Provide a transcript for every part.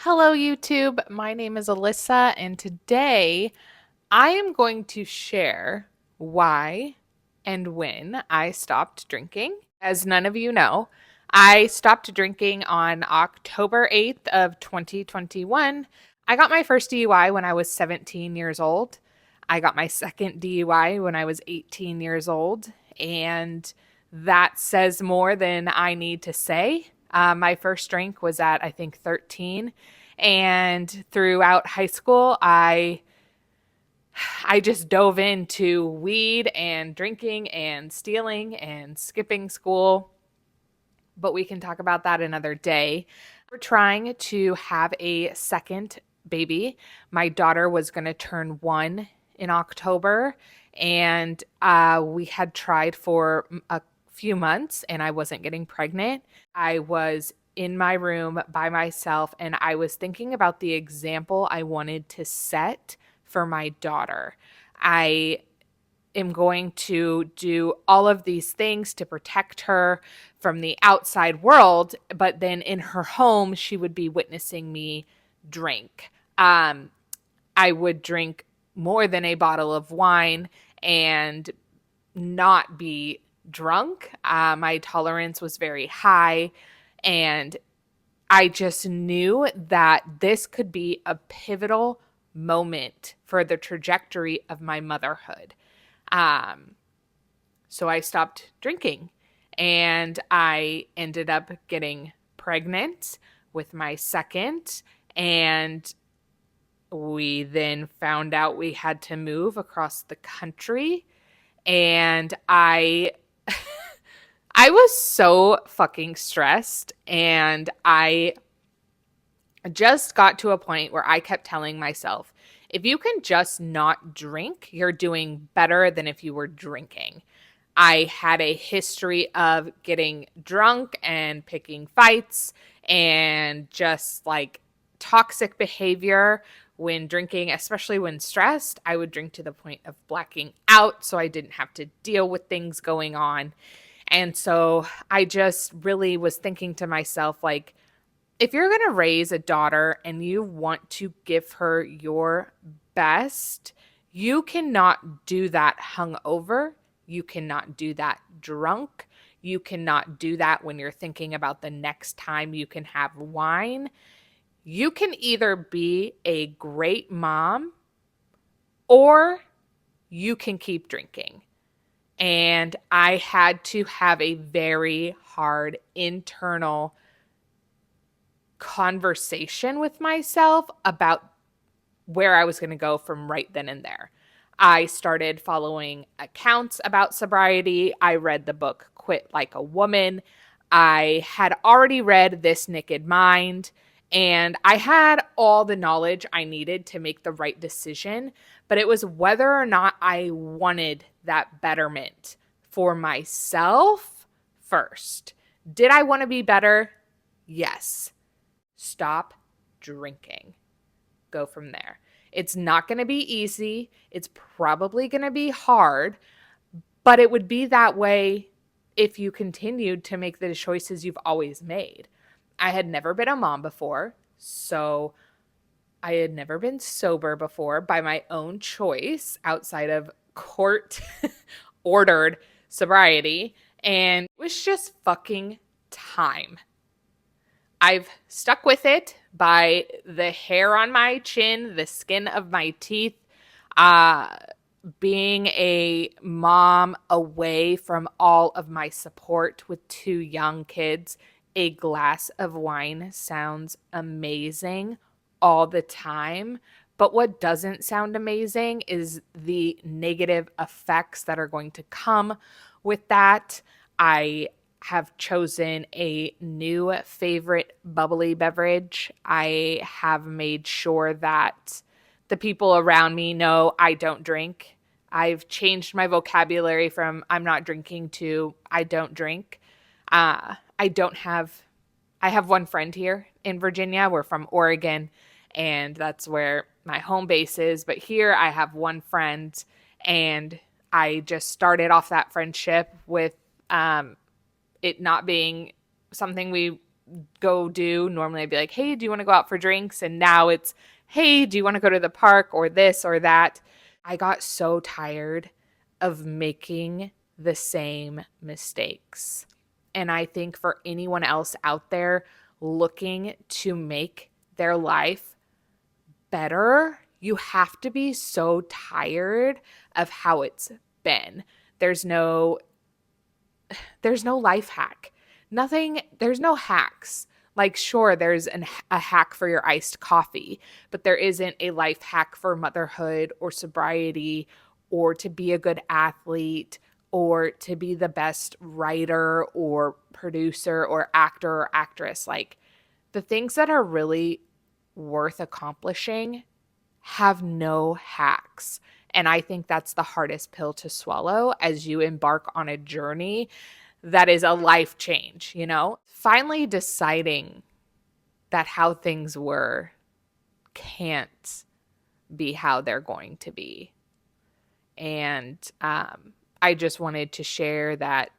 Hello, YouTube. My name is Alyssa, and today I am going to share why and when I stopped drinking. As none of you know, I stopped drinking on October 8th of 2021. I got my first DUI when I was 17 years old. I got my second DUI when I was 18 years old, and that says more than I need to say. My first drink was at, I think, 13. And throughout high school, I just dove into weed and drinking and stealing and skipping school. But we can talk about that another day. We're trying to have a second baby. My daughter was going to turn 1 in October, and we had tried for a few months, and I wasn't getting pregnant. I was in my room by myself, and I was thinking about the example I wanted to set for my daughter. I am going to do all of these things to protect her from the outside world, but then in her home, she would be witnessing me drink. I would drink more than a bottle of wine and not be drunk. My tolerance was very high, and I just knew that this could be a pivotal moment for the trajectory of my motherhood. Um, so I stopped drinking, and I ended up getting pregnant with my second, and we then found out we had to move across the country, and I was so fucking stressed, and I just got to a point where I kept telling myself, if you can just not drink, you're doing better than if you were drinking. I had a history of getting drunk and picking fights and just like toxic behavior when drinking, especially when stressed. I would drink to the point of blacking out so I didn't have to deal with things going on. And so I just really was thinking to myself, like, if you're going to raise a daughter and you want to give her your best, you cannot do that hungover. You cannot do that drunk. You cannot do that when you're thinking about the next time you can have wine. You can either be a great mom or you can keep drinking. And I had to have a very hard internal conversation with myself about where I was going to go from right then and there. I started following accounts about sobriety. I read the book Quit Like a Woman. I had already read This Naked Mind, and I had all the knowledge I needed to make the right decision, but it was whether or not I wanted that betterment for myself first. Did I want to be better? Yes. Stop drinking. Go from there. It's not going to be easy. It's probably going to be hard, but it would be that way if you continued to make the choices you've always made. I had never been a mom before, so I had never been sober before by my own choice outside of court ordered sobriety, and it was just fucking time. I've stuck with it by the hair on my chin, the skin of my teeth. Uh, Being a mom away from all of my support with 2 young kids, a glass of wine sounds amazing all the time. But what doesn't sound amazing is the negative effects that are going to come with that. I have chosen a new favorite bubbly beverage. I have made sure that the people around me know I don't drink. I've changed my vocabulary from I'm not drinking to I don't drink. I don't have, I have one friend here in Virginia. We're from Oregon, and that's where my home base is. But here I have one friend, and I just started off that friendship with it not being something we go do. Normally I'd be like, hey, do you want to go out for drinks? And now it's, hey, do you want to go to the park or this or that? I got so tired of making the same mistakes. And I think for anyone else out there looking to make their life better, you have to be so tired of how it's been. There's no life hack. Nothing, there's no hacks. Like, sure, there's a hack for your iced coffee, but there isn't a life hack for motherhood or sobriety or to be a good athlete or to be the best writer or producer or actor or actress. Like, the things that are really worth accomplishing have no hacks. And I think that's the hardest pill to swallow as you embark on a journey that is a life change, you know? Finally deciding that how things were can't be how they're going to be. And I just wanted to share that.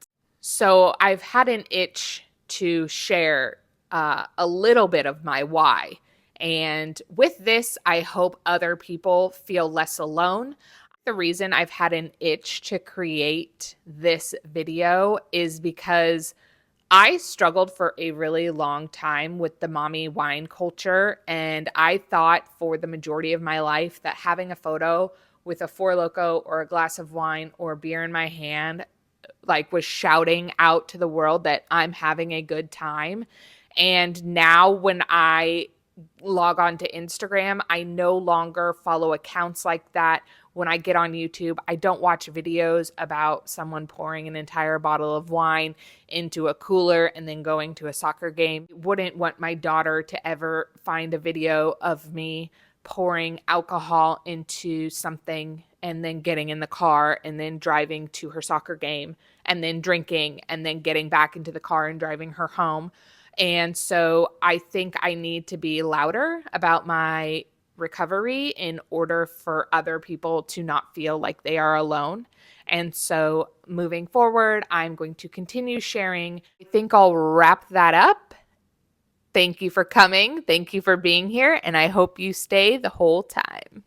So I've had an itch to share a little bit of my why. And with this, I hope other people feel less alone. The reason I've had an itch to create this video is because I struggled for a really long time with the mommy wine culture. And I thought for the majority of my life that having a photo with a Four Loko or a glass of wine or beer in my hand like was shouting out to the world that I'm having a good time. And now when I log on to Instagram, I no longer follow accounts like that. When I get on YouTube, I don't watch videos about someone pouring an entire bottle of wine into a cooler and then going to a soccer game. Wouldn't want my daughter to ever find a video of me pouring alcohol into something and then getting in the car and then driving to her soccer game and then drinking and then getting back into the car and driving her home. And so I think I need to be louder about my recovery in order for other people to not feel like they are alone. And so moving forward, I'm going to continue sharing. I think I'll wrap that up. Thank you for coming. Thank you for being here. And I hope you stay the whole time.